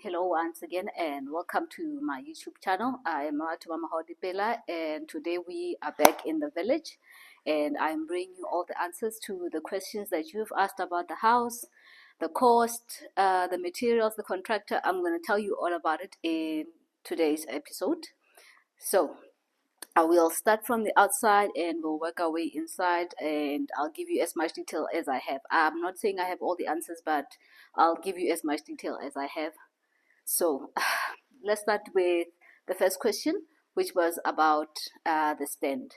Hello once again and welcome to my YouTube channel. I am Mcphoto and today we are back in the village and I'm bringing you all the answers to the questions that you've asked about the house, the cost, the materials, the contractor. I'm going to tell you all about it in today's episode. So I will start from the outside and we'll work our way inside, and I'll give you as much detail as I have. I'm not saying I have all the answers, but I'll give you as much detail as I have. So let's start with the first question, which was about the stand.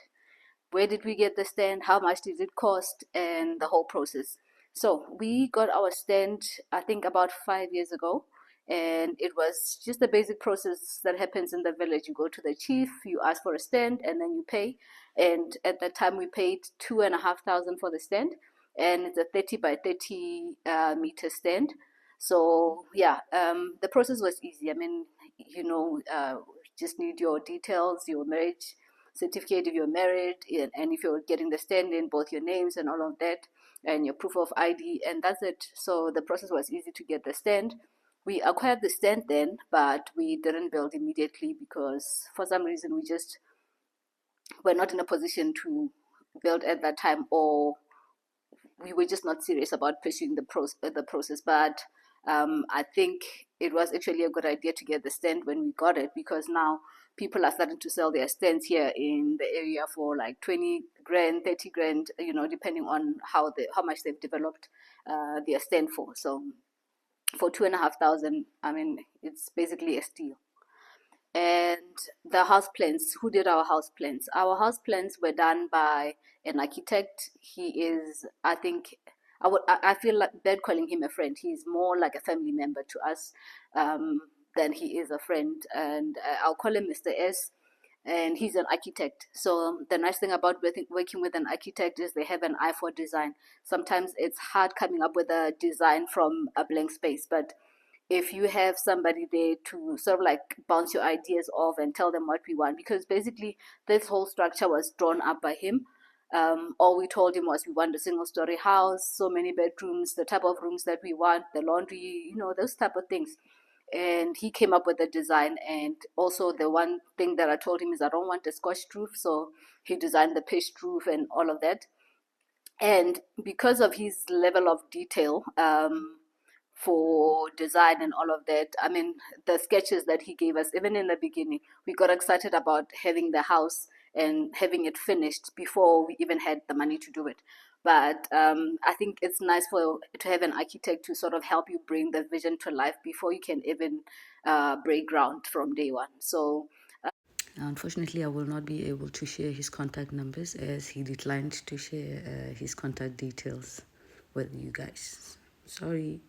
Where did we get the stand? How much did it cost? And the whole process. So we got our stand, I think, about 5 years ago. And it was just the basic process that happens in the village. You go to the chief, you ask for a stand, and then you pay. And at that time, we paid 2,500 for the stand, and it's a 30 by 30 meter stand. So yeah, the process was easy. I mean, just need your details, your marriage certificate if you're married, and if you're getting the stand in, both your names and all of that, and your proof of ID, and that's it. So the process was easy to get the stand. We acquired the stand then, but we didn't build immediately because for some reason we just were not in a position to build at that time, or we were just not serious about pursuing the process. But I think it was actually a good idea to get the stand when we got it, because now people are starting to sell their stands here in the area for like 20 grand, 30 grand, depending on how much they've developed their stand for. So for 2,500, I mean, it's basically a steal. And the house plans, who did our house plans? Our house plans were done by an architect. He is, I think, I feel like bad calling him a friend. He's more like a family member to us than he is a friend. And I'll call him Mr. S. And he's an architect. So the nice thing about working with an architect is they have an eye for design. Sometimes it's hard coming up with a design from a blank space, but if you have somebody there to sort of like bounce your ideas off and tell them what we want, because basically this whole structure was drawn up by him. All we told him was we want a single story house, so many bedrooms, the type of rooms that we want, the laundry, those type of things. And he came up with the design. And also the one thing that I told him is I don't want a squashed roof, so he designed the pitched roof and all of that. And because of his level of detail, for design and all of that, I mean, the sketches that he gave us, even in the beginning, we got excited about having the house and having it finished before we even had the money to do it. But I think it's nice to have an architect to sort of help you bring the vision to life before you can even break ground from day one. So unfortunately, I will not be able to share his contact numbers as he declined to share his contact details with you guys. Sorry.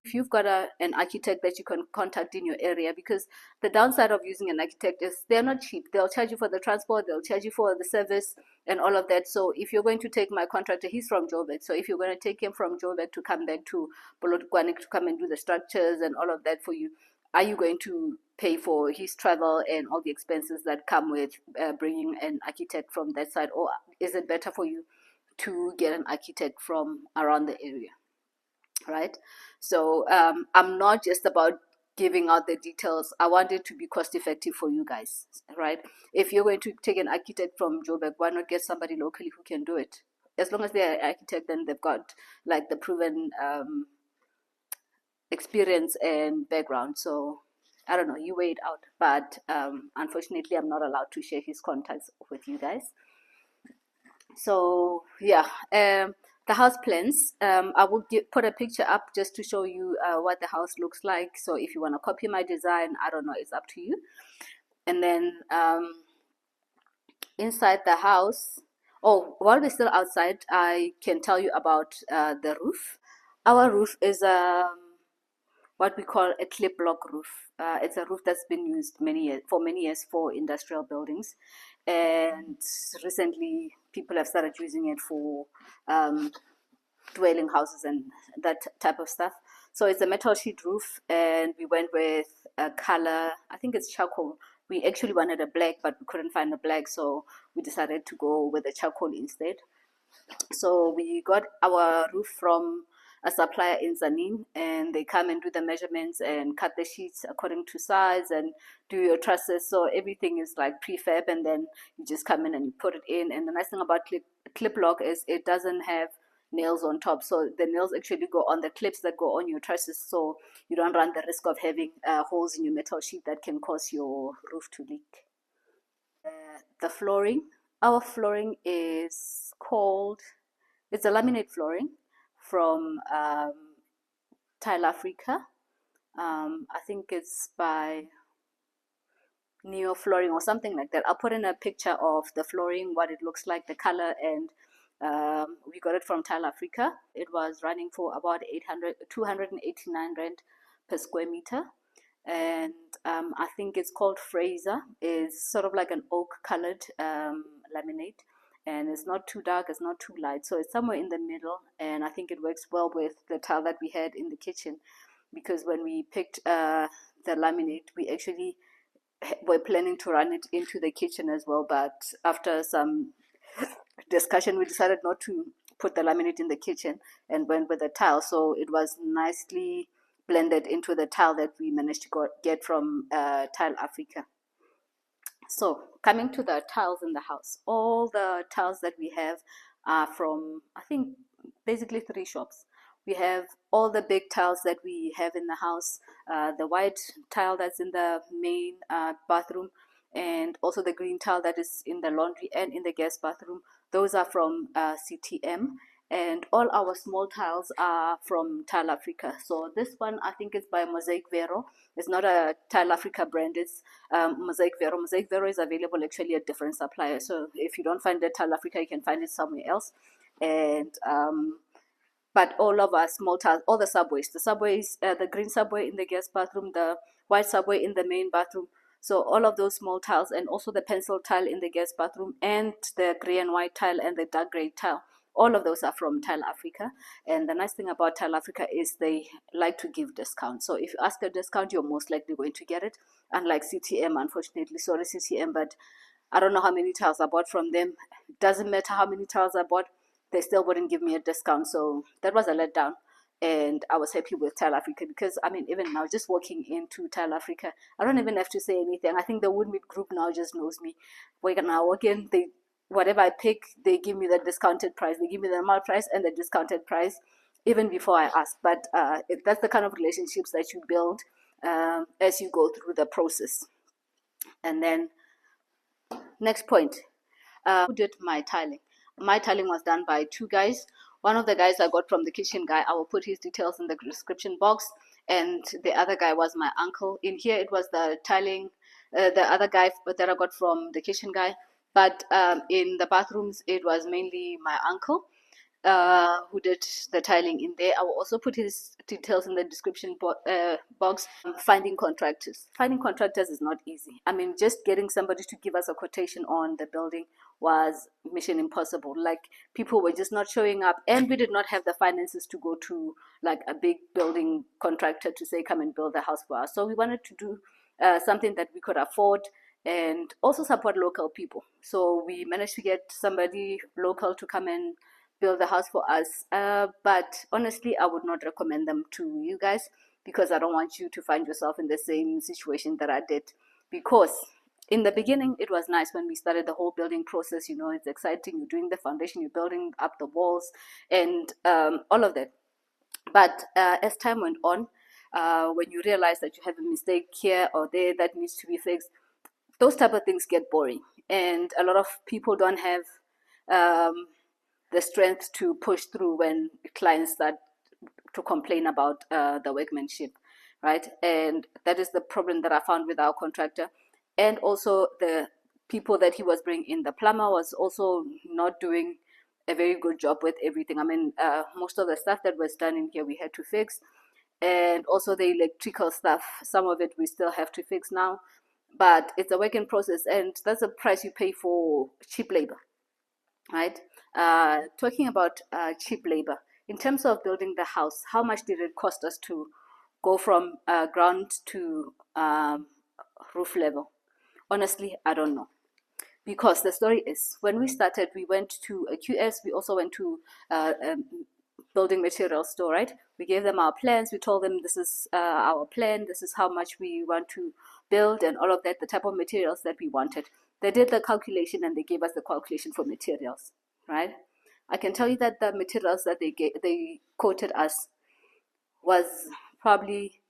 if you've got an architect that you can contact in your area, because the downside of using an architect is they're not cheap. They'll charge you for the transport, they'll charge you for the service and all of that. So if you're going to take my contractor, he's from Joburg, so if you're going to take him from Joburg to come back to polokwane to come and do the structures and all of that for you, are you going to pay for his travel and all the expenses that come with bringing an architect from that side, or is it better for you to get an architect from around the area? Right? So I'm not just about giving out the details. I want it to be cost effective for you guys, right? If you're going to take an architect from Joburg, why not get somebody locally who can do it? As long as they're an architect, then they've got like the proven experience and background. So I don't know, you weigh it out. But unfortunately, I'm not allowed to share his contacts with you guys. So yeah, the house plans, I will put a picture up just to show you what the house looks like. So if you want to copy my design, I don't know, it's up to you. And then inside the house, oh, while we're still outside, I can tell you about the roof. Our roof is what we call a clip block roof. It's a roof that's been used for many years for industrial buildings, and recently people have started using it for dwelling houses and that type of stuff. So it's a metal sheet roof, and we went with a color, I think it's charcoal. We actually wanted a black, but we couldn't find a black, so we decided to go with a charcoal instead. So we got our roof from a supplier in Zanin, and they come and do the measurements and cut the sheets according to size and do your trusses. So everything is like prefab, and then you just come in and you put it in. And the nice thing about clip lock is it doesn't have nails on top, so the nails actually go on the clips that go on your trusses, so you don't run the risk of having holes in your metal sheet that can cause your roof to leak. The flooring, our flooring is called, it's a laminate flooring from Tile Africa. I think it's by Neo Flooring or something like that. I'll put in a picture of the flooring, what it looks like, the color, and we got it from Tile Africa. It was running for about 289 rand per square meter. And I think it's called Fraser. It's sort of like an oak colored laminate, and it's not too dark, it's not too light, so it's somewhere in the middle. And I think it works well with the tile that we had in the kitchen, because when we picked the laminate, we actually were planning to run it into the kitchen as well, but after some discussion we decided not to put the laminate in the kitchen and went with the tile. So it was nicely blended into the tile that we managed to get from Tile Africa. So coming to the tiles in the house, all the tiles that we have are from, I think, basically 3 shops. We have all the big tiles that we have in the house, the white tile that's in the main bathroom, and also the green tile that is in the laundry and in the guest bathroom. Those are from CTM. And all our small tiles are from Tile Africa. So this one, I think, is by Mosaic Vero. It's not a Tile Africa brand, it's Mosaic Vero. Mosaic Vero is available actually at different suppliers. So if you don't find it at Tile Africa, you can find it somewhere else. And but all of our small tiles, all the subways, the green subway in the guest bathroom, the white subway in the main bathroom. So all of those small tiles, and also the pencil tile in the guest bathroom, and the gray and white tile and the dark gray tile, all of those are from Tile Africa. And the nice thing about Tile Africa is they like to give discounts. So if you ask a discount, you're most likely going to get it. Unlike CTM, unfortunately, sorry CTM, but I don't know how many tiles I bought from them. It doesn't matter how many tiles I bought, they still wouldn't give me a discount. So that was a letdown. And I was happy with Tile Africa, because I mean, even now, just walking into Tile Africa, I don't even have to say anything. I think the Woodmead group now just knows me. When I walk in, whatever I pick, they give me the discounted price. They give me the normal price and the discounted price even before I ask. But that's the kind of relationships that you build as you go through the process. And then next point, who did my tiling? My tiling was done by 2 guys. One of the guys I got from the kitchen guy. I will put his details in the description box. And the other guy was my uncle. In here, it was the tiling, the other guy that I got from the kitchen guy. But in the bathrooms, it was mainly my uncle who did the tiling in there. I will also put his details in the description box. Finding contractors is not easy. I mean, just getting somebody to give us a quotation on the building was mission impossible. Like, people were just not showing up, and we did not have the finances to go to like a big building contractor to say come and build the house for us. So we wanted to do something that we could afford and also support local people. So we managed to get somebody local to come and build the house for us. But honestly, I would not recommend them to you guys, because I don't want you to find yourself in the same situation that I did. Because in the beginning, it was nice when we started the whole building process. You know, it's exciting. You're doing the foundation, you're building up the walls, and all of that. But as time went on, when you realize that you have a mistake here or there that needs to be fixed, those type of things get boring, and a lot of people don't have the strength to push through when clients start to complain about the workmanship, right? And that is the problem that I found with our contractor. And also the people that he was bringing in, the plumber was also not doing a very good job with everything. I mean, most of the stuff that was done in here we had to fix, and also the electrical stuff, some of it we still have to fix now, but it's a work in process, and that's the price you pay for cheap labor, right? Talking about cheap labor, in terms of building the house, how much did it cost us to go from ground to roof level? Honestly, I don't know. Because the story is, when we started, we went to a QS, we also went to building materials store, right? We gave them our plans. We told them this is our plan. This is how much we want to build and all of that, the type of materials that we wanted. They did the calculation and they gave us the calculation for materials, right? I can tell you that the materials that they quoted us was probably,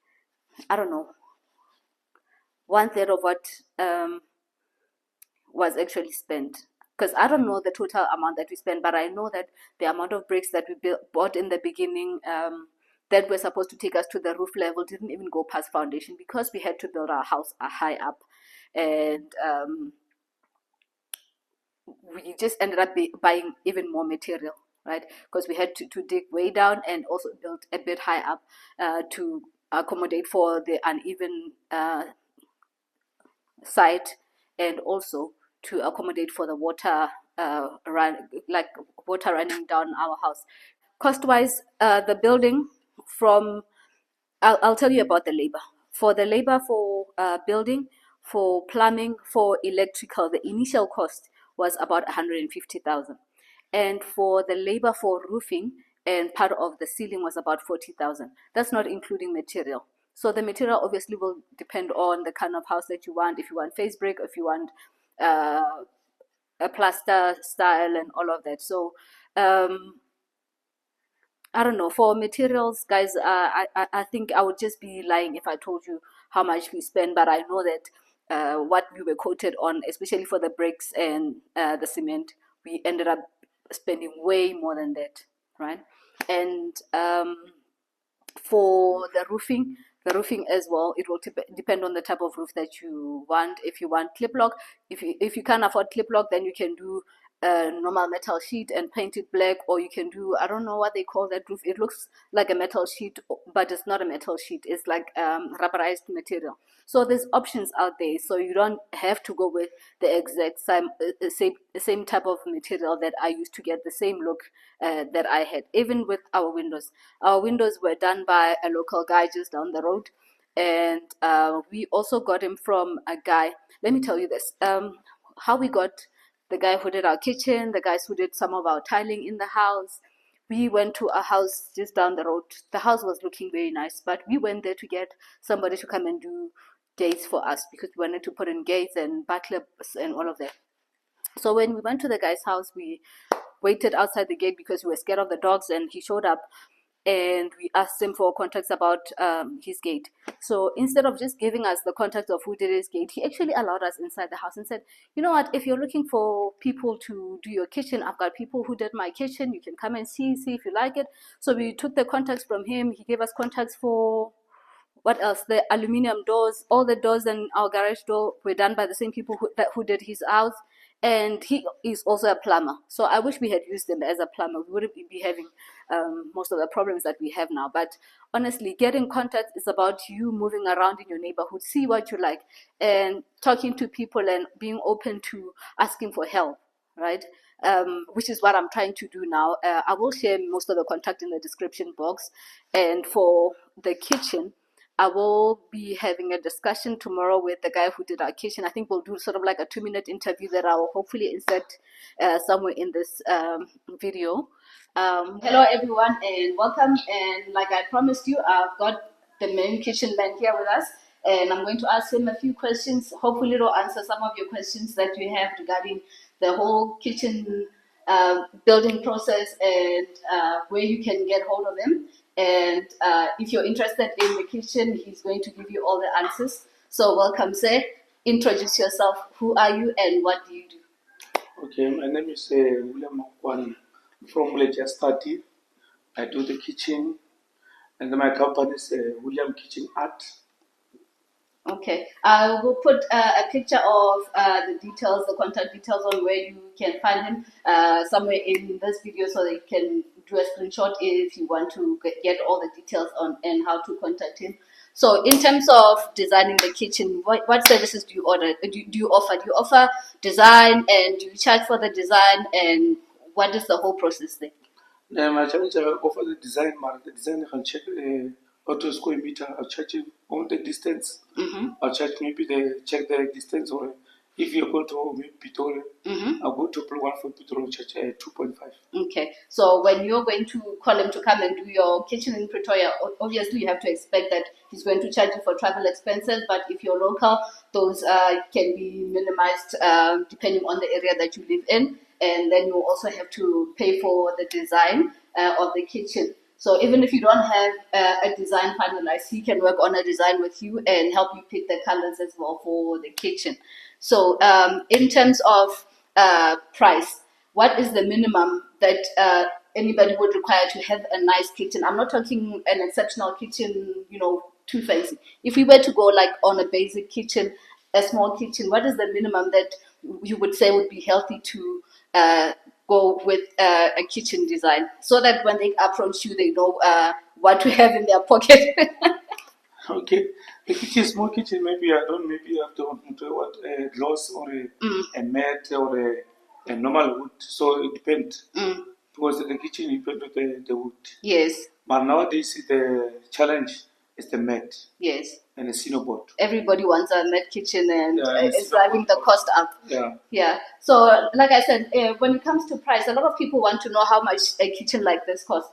I don't know, 1/3 of what was actually spent. Because I don't know the total amount that we spent, but I know that the amount of bricks that we bought in the beginning that were supposed to take us to the roof level didn't even go past foundation because we had to build our house high up. And we just ended up buying even more material, right? Because we had to dig way down and also build a bit high up to accommodate for the uneven site, and also to accommodate for the water water running down our house. Cost wise, the building from I'll tell you about the labor. For the labor for building, for plumbing, for electrical, the initial cost was about 150,000, and for the labor for roofing and part of the ceiling was about 40,000. That's not including material. So the material obviously will depend on the kind of house that you want. If you want face brick, if you want a plaster style and all of that. So I don't know. For materials, guys, I think I would just be lying if I told you how much we spend. But I know that what we were quoted on, especially for the bricks and the cement, we ended up spending way more than that, right? And for the roofing as well, it will depend on the type of roof that you want. If you want clip lock, if you can't afford clip lock, then you can do a normal metal sheet and paint it black, or you can do, I don't know what they call that roof. It looks like a metal sheet, but it's not a metal sheet. It's like rubberized material. So there's options out there, so you don't have to go with the exact same type of material that I used to get the same look that I had. Even with our windows were done by a local guy just down the road, and we also got him from a guy. Let me tell you this: how we got the guy who did our kitchen, the guys who did some of our tiling in the house. We went to a house just down the road. The house was looking very nice, but we went there to get somebody to come and do gates for us because we wanted to put in gates and backlets and all of that. So when we went to the guy's house, we waited outside the gate because we were scared of the dogs, and he showed up and we asked him for contacts about his gate. So instead of just giving us the contacts of who did his gate, he actually allowed us inside the house and said, you know what, if you're looking for people to do your kitchen, I've got people who did my kitchen. You can come and see if you like it. So we took the contacts from him. He gave us contacts for what else? The aluminium doors. All the doors in our garage door were done by the same people who did his house. And he is also a plumber. So I wish we had used him as a plumber. We wouldn't be having most of the problems that we have now. But honestly, getting contact is about you moving around in your neighborhood, see what you like, and talking to people and being open to asking for help, right? Which is what I'm trying to do now. I will share most of the contact in the description box. And for the kitchen, I will be having a discussion tomorrow with the guy who did our kitchen. I think we'll do sort of like a 2-minute interview that I will hopefully insert somewhere in this video. Hello everyone and welcome. And like I promised you, I've got the main kitchen man here with us, and I'm going to ask him a few questions. Hopefully it'll answer some of your questions that you have regarding the whole kitchen building process and where you can get hold of him. And if you're interested in the kitchen, he's going to give you all the answers. So welcome, sir. Introduce yourself. Who are you and what do you do? Okay, my name is William Makokoane from Leisure Study. I do the kitchen, and my company is William Kitchen Art. Okay, I will put a picture of the details, the contact details on where you can find him somewhere in this video, so that you can do a screenshot if you want to get all the details on and how to contact him. So in terms of designing the kitchen, what services do you order? Do you offer? Do you offer design, and do you charge for the design, and what is the whole process there? I charge offer the design, but the design I can check auto square meter. I'll charge on the distance. I'll check maybe check the distance or If you go to Mcphoto, I'll go to polokwane for Mcphoto charge 2.5. Okay, so when you're going to call him to come and do your kitchen in Pretoria, obviously you have to expect that he's going to charge you for travel expenses. But if you're local, those can be minimized depending on the area that you live in. And then you also have to pay for the design of the kitchen. So even if you don't have a design finalized, he can work on a design with you and help you pick the colors as well for the kitchen. So in terms of price, what is the minimum that anybody would require to have a nice kitchen? I'm not talking an exceptional kitchen, too fancy. If we were to go like on a basic kitchen, a small kitchen, what is the minimum that you would say would be healthy to go with a kitchen design, so that when they approach you, they know what to have in their pocket? Okay, the kitchen, small kitchen, maybe maybe you have to what gloss or a mat or a normal wood. So it depends. Because the kitchen depends on the wood. Yes. But nowadays the challenge is the mat. Yes. And a cinnamon. Everybody wants a mat kitchen, and it's driving the cost up. Yeah. Yeah. So, like I said, when it comes to price, a lot of people want to know how much a kitchen like this costs.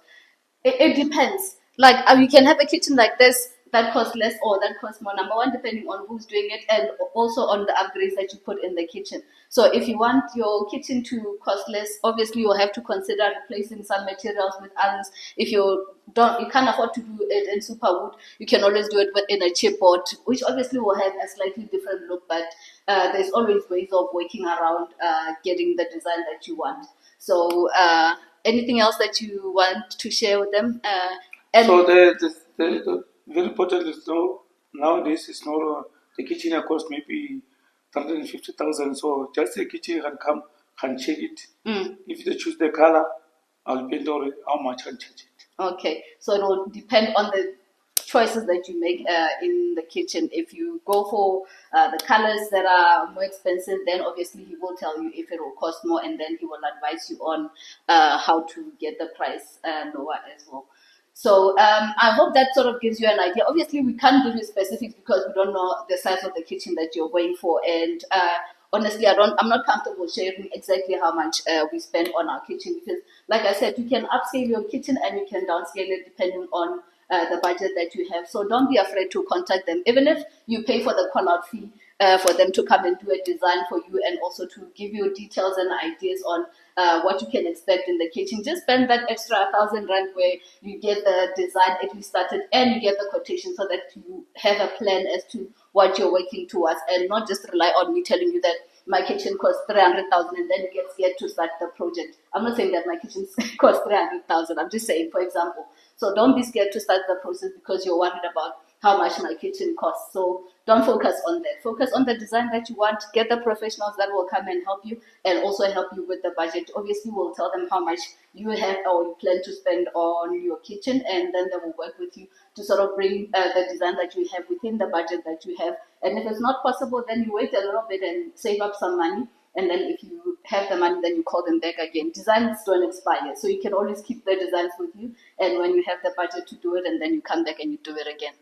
It depends. Like you can have a kitchen like this that costs less or that costs more. Number one, depending on who's doing it, and also on the upgrades that you put in the kitchen. So if you want your kitchen to cost less, obviously you'll have to consider replacing some materials with others. If you can't afford to do it in super wood, you can always do it in a chipboard, which obviously will have a slightly different look. But there's always ways of working around getting the design that you want. So anything else that you want to share with them? So the very important is nowadays is not the kitchen cost maybe 150,000. So just the kitchen can check it. If they choose the color, I'll pay how much I can charge it. Okay, so it will depend on the choices that you make in the kitchen. If you go for the colors that are more expensive, then obviously he will tell you if it will cost more, and then he will advise you on how to get the price lower as well. So I hope that sort of gives you an idea. Obviously, we can't give you specifics because we don't know the size of the kitchen that you're going for, and honestly, I'm not comfortable sharing exactly how much we spend on our kitchen, because, like I said, you can upscale your kitchen and you can downscale it depending on the budget that you have. So don't be afraid to contact them, even if you pay for the call-out fee for them to come and do a design for you, and also to give you details and ideas on what you can expect in the kitchen. Just spend that extra 1,000 rand where you get the design at least started and you get the quotation, so that you have a plan as to what you're working towards, and not just rely on me telling you that my kitchen costs 300,000 and then you get scared to start the project. I'm not saying that my kitchen costs 300,000. I'm just saying, for example. So don't be scared to start the process because you're worried about how much my kitchen costs. So don't focus on that. Focus on the design that you want. Get the professionals that will come and help you, and also help you with the budget. Obviously, we'll tell them how much you have or you plan to spend on your kitchen, and then they will work with you to sort of bring the design that you have within the budget that you have. And if it's not possible, then you wait a little bit and save up some money. And then if you have the money, then you call them back again. Designs don't expire, so you can always keep the designs with you. And when you have the budget to do it, and then you come back and you do it again.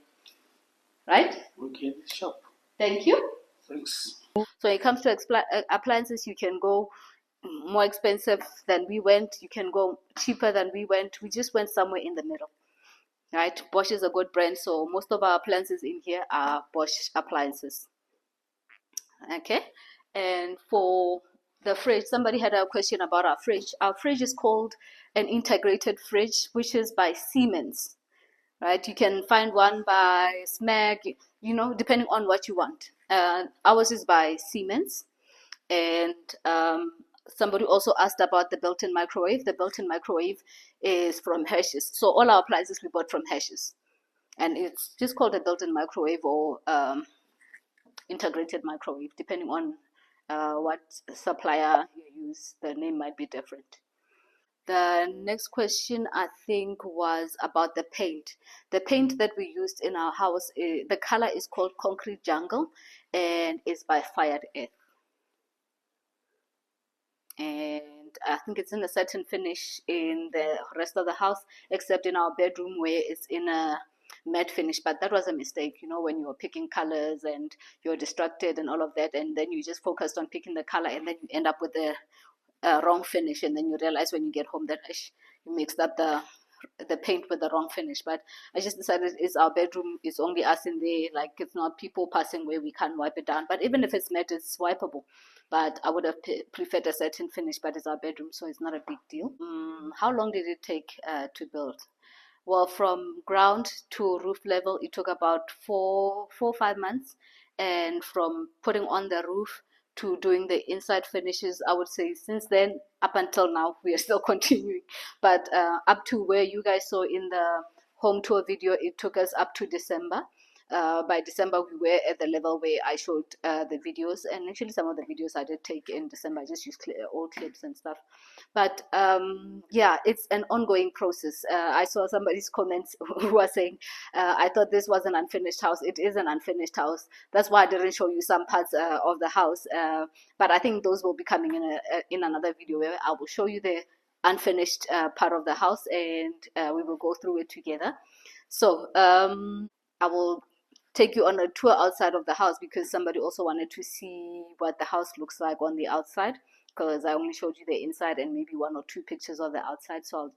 Right? Okay, sure. Thank you. Thanks. So when it comes to appliances, you can go more expensive than we went. You can go cheaper than we went. We just went somewhere in the middle. Right? Bosch is a good brand, so most of our appliances in here are Bosch appliances. Okay, and for the fridge, somebody had a question about our fridge. Our fridge is called an integrated fridge, which is by Siemens. Right, you can find one by SMAG, depending on what you want. Ours is by Siemens. And somebody also asked about the built-in microwave. The built-in microwave is from Hershey's. So all our appliances we bought from Hershey's, and it's just called a built-in microwave or integrated microwave, depending on what supplier you use. The name might be different. The next question, I think, was about the paint. The paint that we used in our house, the color is called Concrete Jungle, and it's by Fired Earth. And I think it's in a certain finish in the rest of the house, except in our bedroom where it's in a matte finish, but that was a mistake, when you were picking colors and you're distracted and all of that, and then you just focused on picking the color, and then you end up with the wrong finish, and then you realize when you get home that you mixed up the paint with the wrong finish. But I just decided it's our bedroom, it's only us in there, like it's not people passing where we can't wipe it down. But even if it's matte, it's wipeable. But I would have preferred a certain finish, but it's our bedroom, so it's not a big deal. How long did it take to build? Well, from ground to roof level, it took about 4 or 5 months. And from putting on the roof to doing the inside finishes, I would say since then up until now, we are still continuing. But up to where you guys saw in the home tour video, it took us up to December. By December, we were at the level where I showed the videos, and actually some of the videos I did take in December. I just used old clips and stuff. But yeah, it's an ongoing process. I saw somebody's comments who was saying, I thought this was an unfinished house. It is an unfinished house. That's why I didn't show you some parts of the house. But I think those will be coming in another video where I will show you the unfinished part of the house, and we will go through it together. So I will take you on a tour outside of the house, because somebody also wanted to see what the house looks like on the outside, because I only showed you the inside and maybe 1 or 2 pictures of the outside. So I'll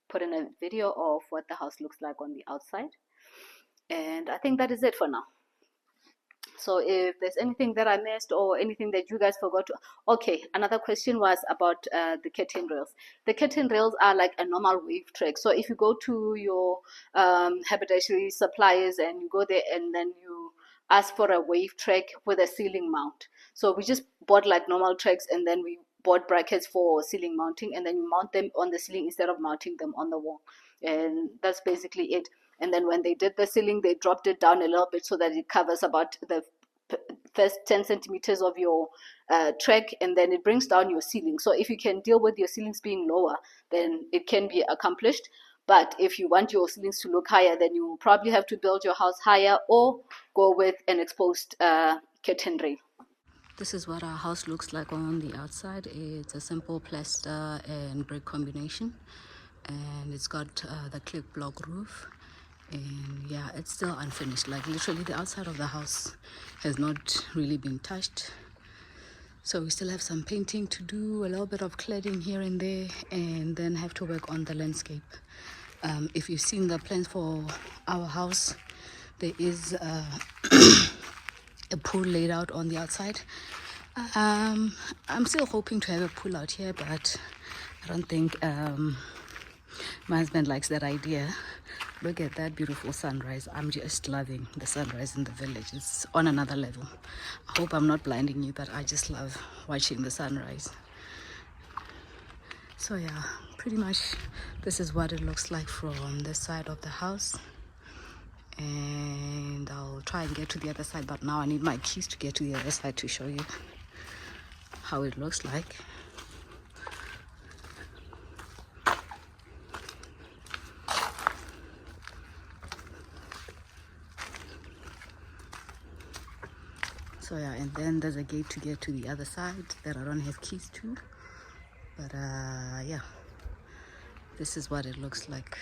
put in a video of what the house looks like on the outside. And I think that is it for now. So if there's anything that I missed or anything that you guys forgot to... Okay, another question was about the curtain rails. The curtain rails are like a normal wave track. So if you go to your haberdashery suppliers and you go there and then you ask for a wave track with a ceiling mount. So we just bought like normal tracks, and then we bought brackets for ceiling mounting, and then you mount them on the ceiling instead of mounting them on the wall. And that's basically it. And then when they did the ceiling, they dropped it down a little bit so that it covers about the first 10 centimeters of your track, and then it brings down your ceiling. So if you can deal with your ceilings being lower, then it can be accomplished. But if you want your ceilings to look higher, then you will probably have to build your house higher or go with an exposed curtain rail. This is what our house looks like on the outside. It's a simple plaster and brick combination, and it's got the clip block roof. And yeah, it's still unfinished. Like literally the outside of the house has not really been touched, so we still have some painting to do, a little bit of cladding here and there, and then have to work on the landscape. If you've seen the plans for our house, there is a pool laid out on the outside. I'm still hoping to have a pool out here, but I don't think my husband likes that idea. Look at that beautiful sunrise. I'm just loving the sunrise in the village. It's on another level. I hope I'm not blinding you, but I just love watching the sunrise. So yeah, pretty much this is what it looks like from this side of the house. And I'll try and get to the other side, but now I need my keys to get to the other side to show you how it looks like. So yeah, and then there's a gate to get to the other side that I don't have keys to. But yeah, this is what it looks like.